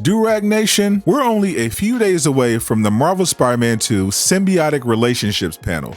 Durag Nation, we're only a few days away from the Marvel Spider-Man 2 Symbiotic Relationships panel,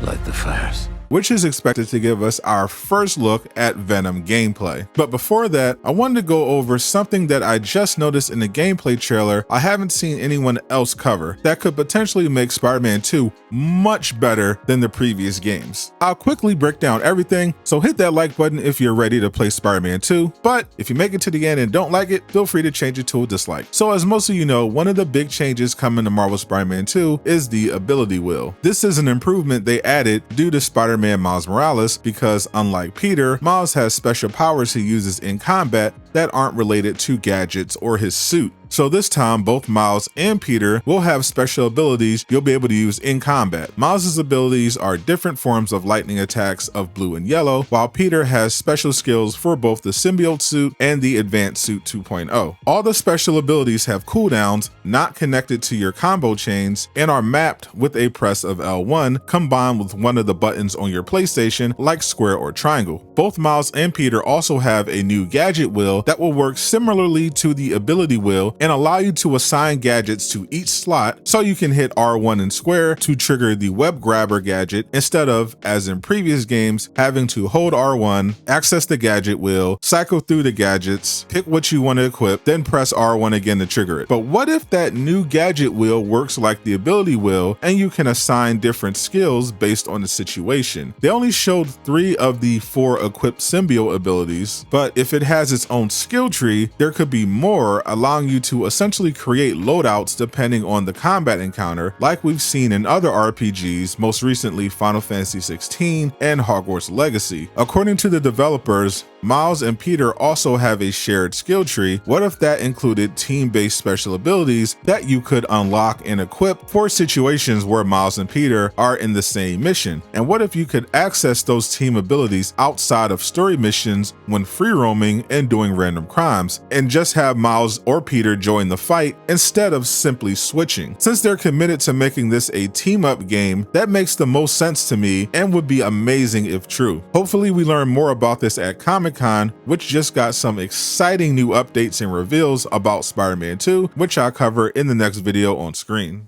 Light the fires. which is expected to give us our first look at Venom gameplay. But before that, I wanted to go over something that I just noticed in the gameplay trailer I haven't seen anyone else cover that could potentially make Spider-Man 2 much better than the previous games. I'll quickly break down everything, so hit that like button if you're ready to play Spider-Man 2, but if you make it to the end and don't like it, feel free to change it to a dislike. So as most of you know, one of the big changes coming to Marvel Spider-Man 2 is the ability wheel. This is an improvement they added due to Spider-Man Miles Morales because, unlike Peter, Miles has special powers he uses in combat that aren't related to gadgets or his suit. So this time, both Miles and Peter will have special abilities you'll be able to use in combat. Miles' abilities are different forms of lightning attacks of blue and yellow, while Peter has special skills for both the symbiote suit and the advanced suit 2.0. All the special abilities have cooldowns not connected to your combo chains and are mapped with a press of L1 combined with one of the buttons on your PlayStation like square or triangle. Both Miles and Peter also have a new gadget wheel that will work similarly to the ability wheel and allow you to assign gadgets to each slot, so you can hit R1 and square to trigger the web grabber gadget instead of, as in previous games, having to hold R1, access the gadget wheel, cycle through the gadgets, pick what you want to equip, then press R1 again to trigger it. But what if that new gadget wheel works like the ability wheel and you can assign different skills based on the situation? They only showed 3 of the 4 equipped symbiote abilities, but if it has its own skill tree, there could be more, allowing you to essentially create loadouts depending on the combat encounter, like we've seen in other RPGs, most recently Final Fantasy XVI and Hogwarts Legacy. According to the developers, Miles and Peter also have a shared skill tree. What if that included team-based special abilities that you could unlock and equip for situations where Miles and Peter are in the same mission? And what if you could access those team abilities outside of story missions when free roaming and doing random crimes, and just have Miles or Peter join the fight instead of simply switching? Since they're committed to making this a team-up game, that makes the most sense to me and would be amazing if true. Hopefully we learn more about this at Comic-Con, which just got some exciting new updates and reveals about Spider-Man 2, which I'll cover in the next video on screen.